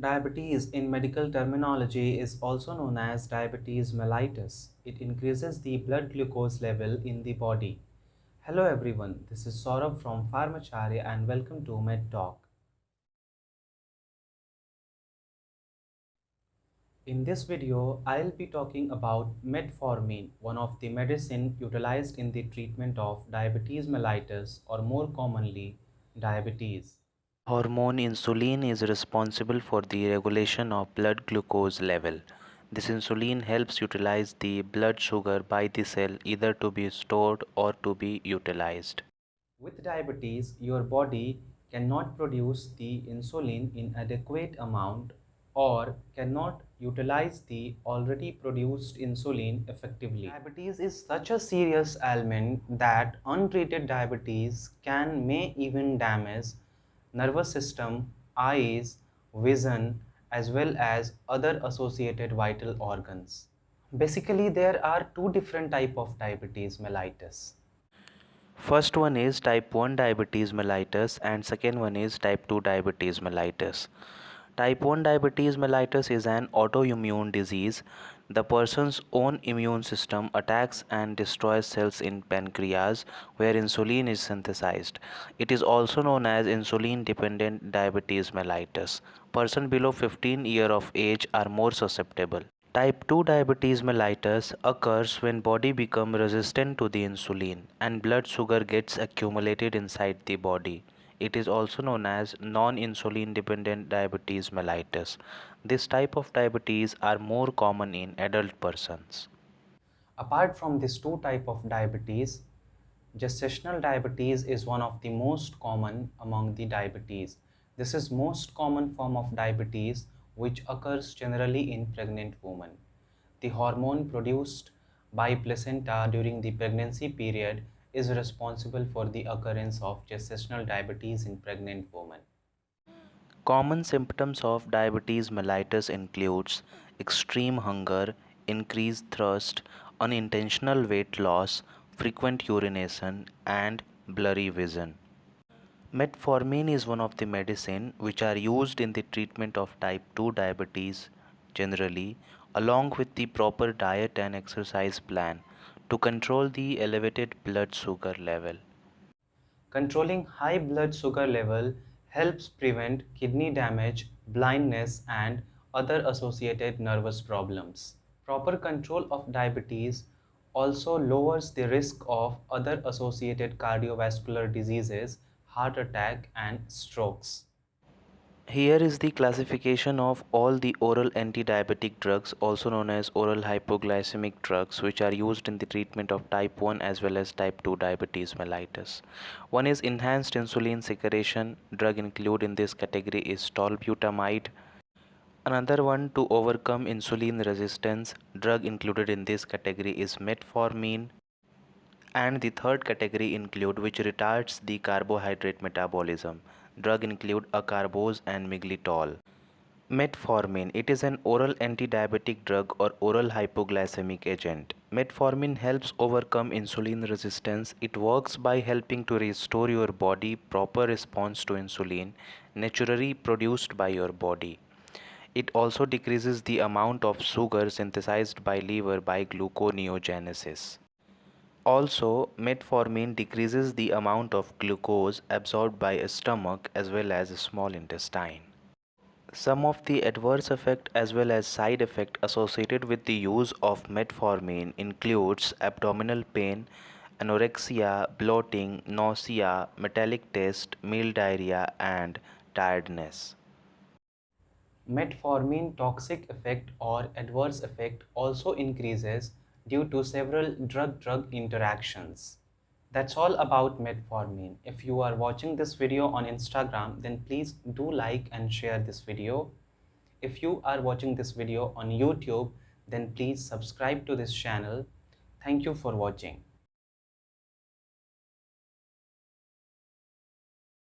Diabetes in medical terminology is also known as diabetes mellitus. It increases the blood glucose level in the body. Hello everyone, this is Saurabh from Pharmacharya and welcome to Med Talk. In this video, I'll be talking about metformin, one of the medicine utilized in the treatment of diabetes mellitus or more commonly diabetes. Hormone insulin is responsible for the regulation of blood glucose level. This insulin helps utilize the blood sugar by the cell either to be stored or to be utilized. With diabetes, your body cannot produce the insulin in adequate amount or cannot utilize the already produced insulin effectively. Diabetes is such a serious ailment that untreated diabetes may even damage nervous system, eyes, vision, as well as other associated vital organs. Basically, there are two different types of diabetes mellitus. First one is type 1 diabetes mellitus and second one is type 2 diabetes mellitus. Type 1 diabetes mellitus is an autoimmune disease. The person's own immune system attacks and destroys cells in pancreas where insulin is synthesized. It is also known as insulin dependent diabetes mellitus. Persons below 15 years of age are more susceptible. Type 2 diabetes mellitus occurs when body becomes resistant to the insulin and blood sugar gets accumulated inside the body. It is also known as non-insulin dependent diabetes mellitus. This type of diabetes are more common in adult persons. Apart from these two types of diabetes, gestational diabetes is one of the most common among the diabetes. This is most common form of diabetes which occurs generally in pregnant women. The hormone produced by placenta during the pregnancy period is responsible for the occurrence of gestational diabetes in pregnant women. Common symptoms of diabetes mellitus includes extreme hunger, increased thirst, unintentional weight loss, frequent urination, and blurry vision. Metformin is one of the medicine which are used in the treatment of type 2 diabetes generally, along with the proper diet and exercise plan to control the elevated blood sugar level. Controlling high blood sugar level helps prevent kidney damage, blindness, and other associated nervous problems. Proper control of diabetes also lowers the risk of other associated cardiovascular diseases, heart attack, and strokes. Here is the classification of all the oral anti-diabetic drugs, also known as oral hypoglycemic drugs, which are used in the treatment of type 1 as well as type 2 diabetes mellitus. One is enhanced insulin secretion. Drug included in this category is tolbutamide. Another one to overcome insulin resistance. Drug included in this category is metformin. And the third category include which retards the carbohydrate metabolism. Drug include acarbose and miglytol. Metformin, it is an oral anti-diabetic drug or oral hypoglycemic agent. Metformin helps overcome insulin resistance. It works by helping to restore your body proper response to insulin naturally produced by your body. It also decreases the amount of sugar synthesized by liver by gluconeogenesis. Also, metformin decreases the amount of glucose absorbed by a stomach as well as a small intestine. Some of the adverse effect as well as side effect associated with the use of metformin includes abdominal pain, anorexia, bloating, nausea, metallic taste, meal diarrhea and tiredness. Metformin toxic effect or adverse effect also increases due to several drug-drug interactions. That's all about metformin. If you are watching this video on Instagram, then please do like and share this video. If you are watching this video on YouTube, then please subscribe to this channel. Thank you for watching.